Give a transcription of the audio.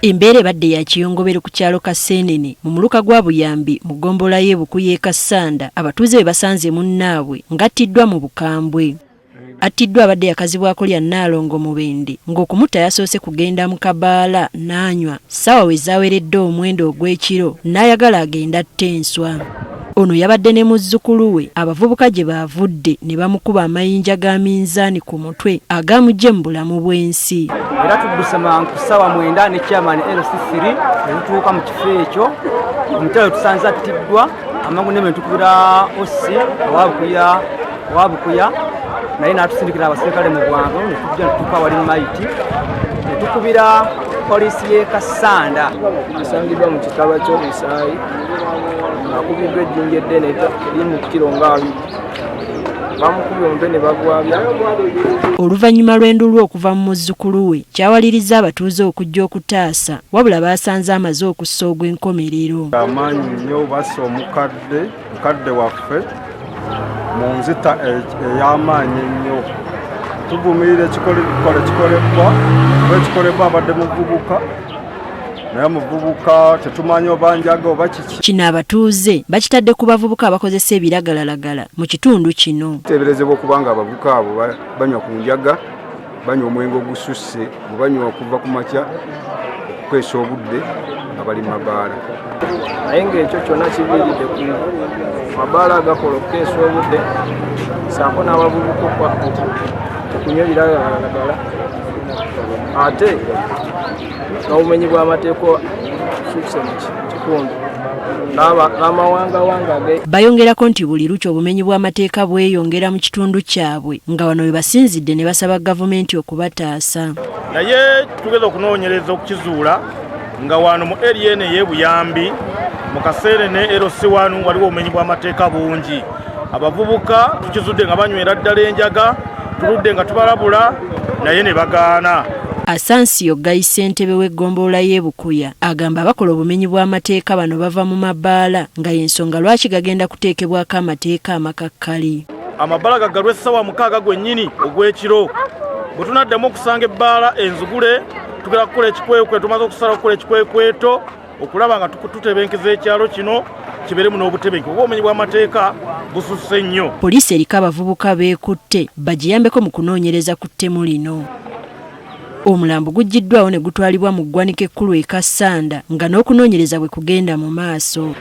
Embeere badde ya kiyongobero ku kyalo Kaseenene mu muluka gwa Buyambi mu ggombolola y'e Bukuya e Kassanda abatuuze be basanze munnaabwe ng'attiddwa mu bukambwe. Attiddwa abadde yakazibwako lya Nnaalongo Mubende ng'okumutta yasoose kugenda mu kabaala n'anywa ssaawa we zaaweredde omwendo ogw'ekiro n'ayagala agenda ttenswa. Ono yabadde ne muzzukulu we abavubuka gye baavudde ne bamukuba amayinja ga minzaani ku mutwe agaamugye mu bulamu bw'ensi. Era tudduse mangu ssaawa 9 ne chairman LC3 ne tutuuka mu kifo ekyo omutale tusanze attiddwa amangu ne tukubira osi Wabukuya naye n'atusindikira abaserikale mu bwangu ne tujja ne tutuuka wali maiti ne tukubira poliisi y'e Kassanda. Asangibwa mu kitaba ky'omusaayi akubiddwa ejjinja eddene eri mu kiro nga 2 bamukubye omutwe ne bagwabya. Oluvannyuma lw'endulu okuva mu muzzukulu we kyawaliriza abatuuze okujja okutaasa wabula baasanze amaze okussa ogw'enkomerero. Amaanyi nnyo bassa mukadde waffe mu nzita ey'amaanyi ennyo. Tuvumirira ekikolebwa abadde muvubuka naye muvubuka tetumanyi oba njaga oba kiki. Kino abatuuze bakitadde ku bavubuka abakozesa ebiragalalagala mu kitundu kino. Teeberezebwa okuba nga abavubuka abo banywa ku njaga, banywa omwenge ogususse, banywa okuva ku makya okukwesa obudde nga bali mu mabaala. Naye ng'ekyo kyonna kiviiridde ku mabaala agakola okukeesa obudde saako n'abavubuka okunywa ebiragalalagala ate n'obumenyi bw'amateeka sukse mu kitundu n'amawangawanga ge. Bayongerako nti buli lukya obumenyi bw'amateeka bweyongera mu kitundu kyabwe nga wano we basinzidde ne basaba gavumenti okubataasa. Naye tugeza okunoonyereza okukizuula nga wano mu area eno y'e Buyambi mu Kaseenene LC1 waliwo obumenyi bw'amateeka bungi. Abavubuka tukizudde nga banywera ddala enjaga, tuludde nga tubalabula naye ne bagaana. Asansiyo Gayi ssentebe w'eggombolola y'e Bukuya agamba abakola obumenyi bw'amateeka bano bava mu mabaala nga y'ensonga lwaki gagenda kuteekebwako amateeka amakakkali. Amabaala gaggalwa essaawa 6 gwennyini ogw'ekiro. Bwe tunaddamu okusanga ebbaala enzugule tugenda kukola ekikwekwe, tumaze okusala okukola ekikwekweto okulaba nga tutebenkeza ekyalo kino kibeeremu n'obutebenke kuba obumenyi bw'amateeka bususse nnyo. Poliisi eriko abavubuka beekutte bagiyambeko mu kunoonyereza ku ttemu lino. Omulambo guggiddwawo ne gutwalibwa mu ggwanika ekkulu e Kassanda nga n'okunoonyereza bwe kugenda mu maaso.